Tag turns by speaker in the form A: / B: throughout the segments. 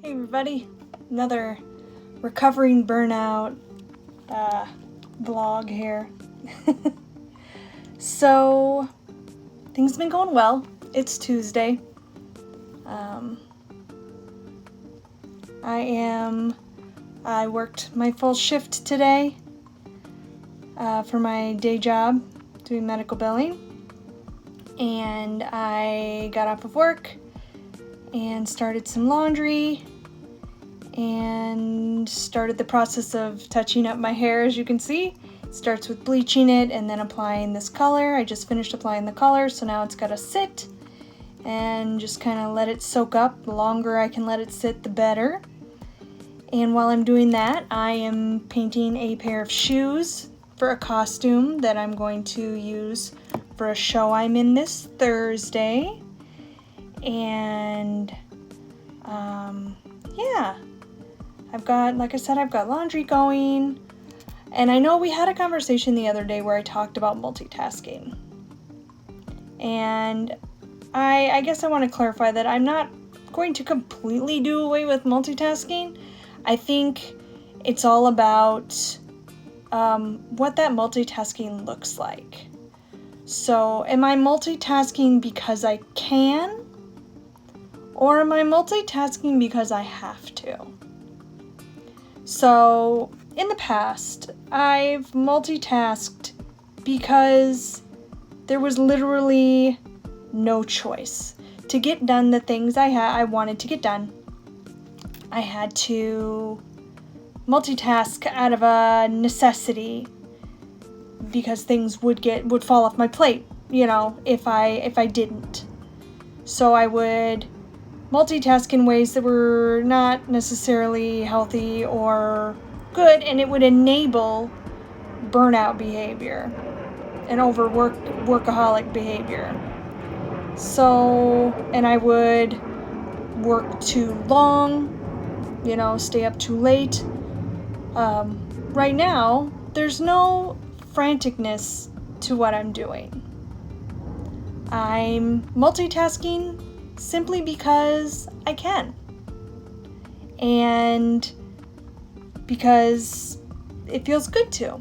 A: Hey everybody, another recovering burnout vlog here. So, things have been going well. It's Tuesday. I worked my full shift today for my day job doing medical billing, and I got off of work and started some laundry and started the process of touching up my hair. As you can see, it starts with bleaching it and then applying this color. I just finished applying the color, so now it's got to sit and just kind of let it soak up. The longer I can let it sit, the better. And while I'm doing that, I am painting a pair of shoes for a costume that I'm going to use for a show I'm in this Thursday. And yeah, I've got laundry going, and I know we had a conversation the other day where I talked about multitasking, and I guess I want to clarify that I'm not going to completely do away with multitasking. I think it's all about what that multitasking looks like. So, am I multitasking because I can? Or am I multitasking because I have to? So, in the past, I've multitasked because there was literally no choice. To get done the things I wanted to get done, I had to multitask out of a necessity because things would fall off my plate, if I didn't. So I would multitask in ways that were not necessarily healthy or good, and it would enable burnout behavior and workaholic behavior. So, and I would work too long, stay up too late. Right now, there's no franticness to what I'm doing. I'm multitasking simply because I can, and because it feels good to.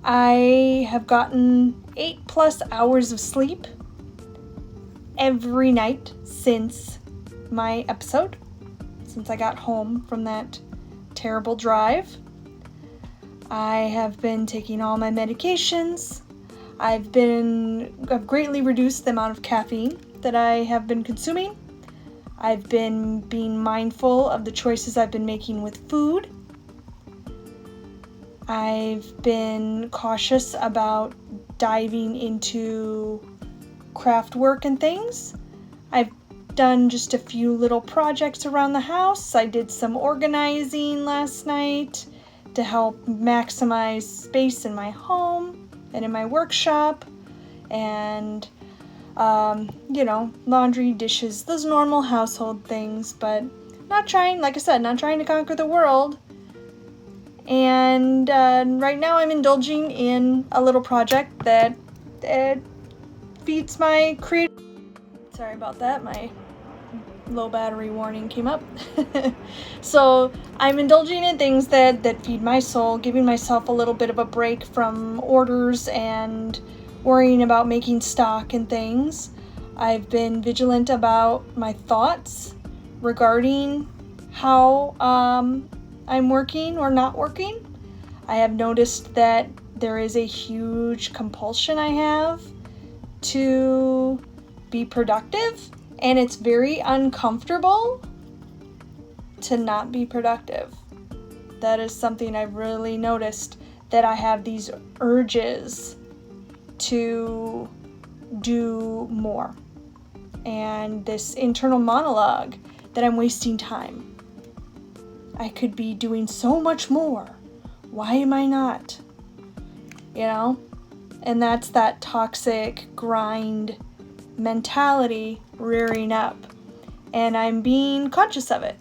A: I have gotten 8+ hours of sleep every night since my episode, since I got home from that terrible drive. I have been taking all my medications. I've greatly reduced the amount of caffeine that I have been consuming. I've been being mindful of the choices I've been making with food. I've been cautious about diving into craft work and things. I've done just a few little projects around the house. I did some organizing last night to help maximize space in my home and in my workshop, and laundry, dishes, those normal household things, but not trying to conquer the world. And right now I'm indulging in a little project that feeds my creative. Sorry about that, my low battery warning came up. So I'm indulging in things that feed my soul, giving myself a little bit of a break from orders and worrying about making stock and things. I've been vigilant about my thoughts regarding how I'm working or not working. I have noticed that there is a huge compulsion I have to be productive, and it's very uncomfortable to not be productive. That is something I've really noticed, that I have these urges to do more, and this internal monologue that I'm wasting time. I could be doing so much more. Why am I not? And that's that toxic grind mentality rearing up, and I'm being conscious of it.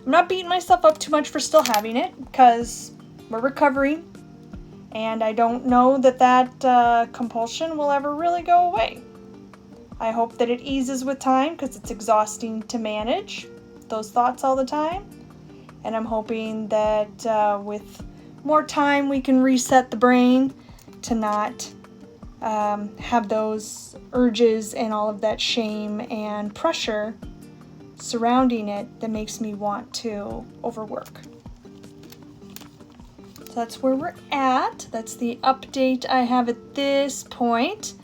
A: I'm not beating myself up too much for still having it, because we're recovering, and I don't know that compulsion will ever really go away. I hope that it eases with time, because it's exhausting to manage. those thoughts all the time. And I'm hoping that with more time we can reset the brain to not have those urges and all of that shame and pressure surrounding it that makes me want to overwork. So that's where we're at. That's the update I have at this point.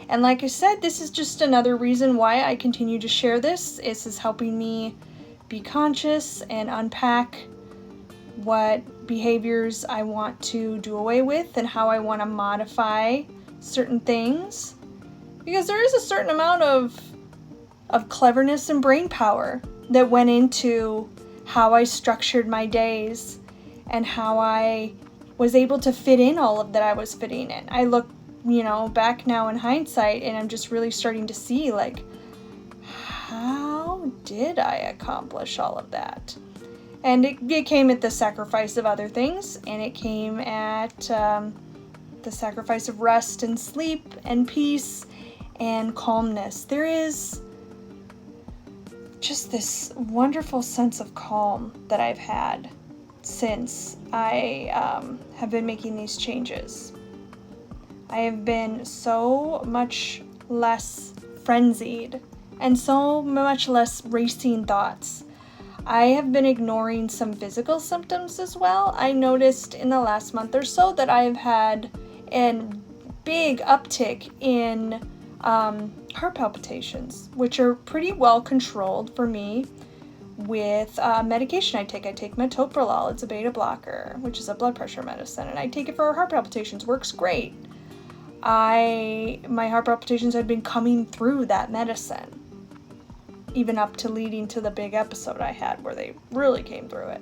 A: And like I said, this is just another reason why I continue to share this. This is helping me be conscious and unpack what behaviors I want to do away with and how I want to modify certain things. Because there is a certain amount of cleverness and brain power that went into how I structured my days and how I was able to fit in all of that I was fitting in. I look, back now in hindsight, and I'm just really starting to see, like, how did I accomplish all of that? And it came at the sacrifice of other things, and it came at the sacrifice of rest and sleep and peace and calmness. There is just this wonderful sense of calm that I've had since I have been making these changes. I have been so much less frenzied and so much less racing thoughts. I have been ignoring some physical symptoms as well. I noticed in the last month or so that I have had a big uptick in heart palpitations, which are pretty well controlled for me with medication I take. I take metoprolol. It's a beta blocker, which is a blood pressure medicine, and I take it for heart palpitations. Works great. My heart palpitations had been coming through that medicine, even up to leading to the big episode I had where they really came through it.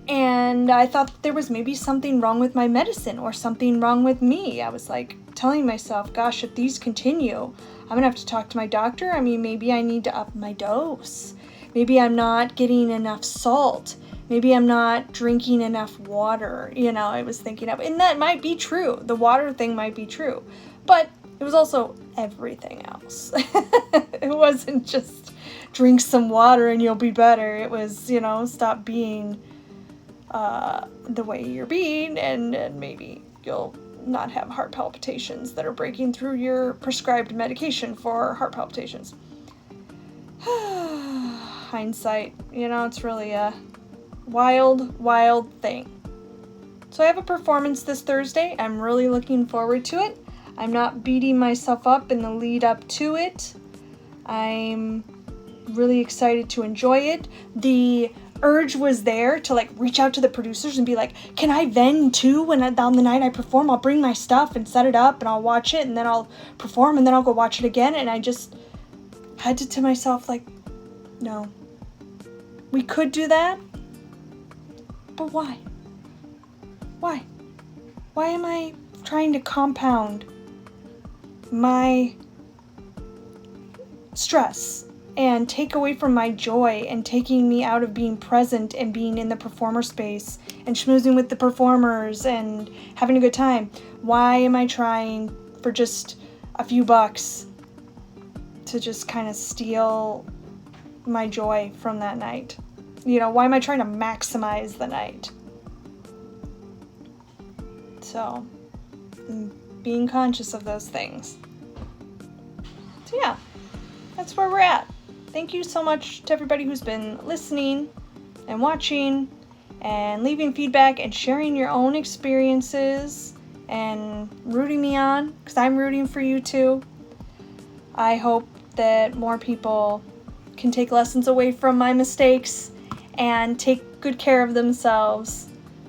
A: And I thought there was maybe something wrong with my medicine or something wrong with me. I was like telling myself, gosh, if these continue, I'm gonna have to talk to my doctor. I mean, maybe I need to up my dose. Maybe I'm not getting enough salt. Maybe I'm not drinking enough water. I was thinking of, and that might be true. The water thing might be true, but it was also everything else. It wasn't just drink some water and you'll be better. It was, stop being the way you're being, and maybe you'll not have heart palpitations that are breaking through your prescribed medication for heart palpitations. Hindsight, it's really a wild thing. So I have a performance this Thursday. I'm really looking forward to it. I'm not beating myself up in the lead up to it. I'm really excited to enjoy it. The urge was there to reach out to the producers and be like, can I vend too when on the night I perform? I'll bring my stuff and set it up and I'll watch it and then I'll perform and then I'll go watch it again. And I just had to tell myself, no, we could do that, but why? Why am I trying to compound my stress and take away from my joy and taking me out of being present and being in the performer space and schmoozing with the performers and having a good time? Why am I trying for just a few bucks to just kind of steal my joy from that night? Why am I trying to maximize the night? So, being conscious of those things. So yeah, that's where we're at. Thank you so much to everybody who's been listening and watching and leaving feedback and sharing your own experiences and rooting me on, because I'm rooting for you too. I hope that more people can take lessons away from my mistakes and take good care of themselves,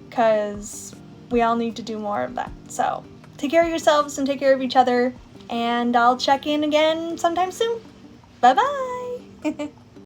A: because we all need to do more of that. So take care of yourselves and take care of each other, and I'll check in again sometime soon. Bye-bye.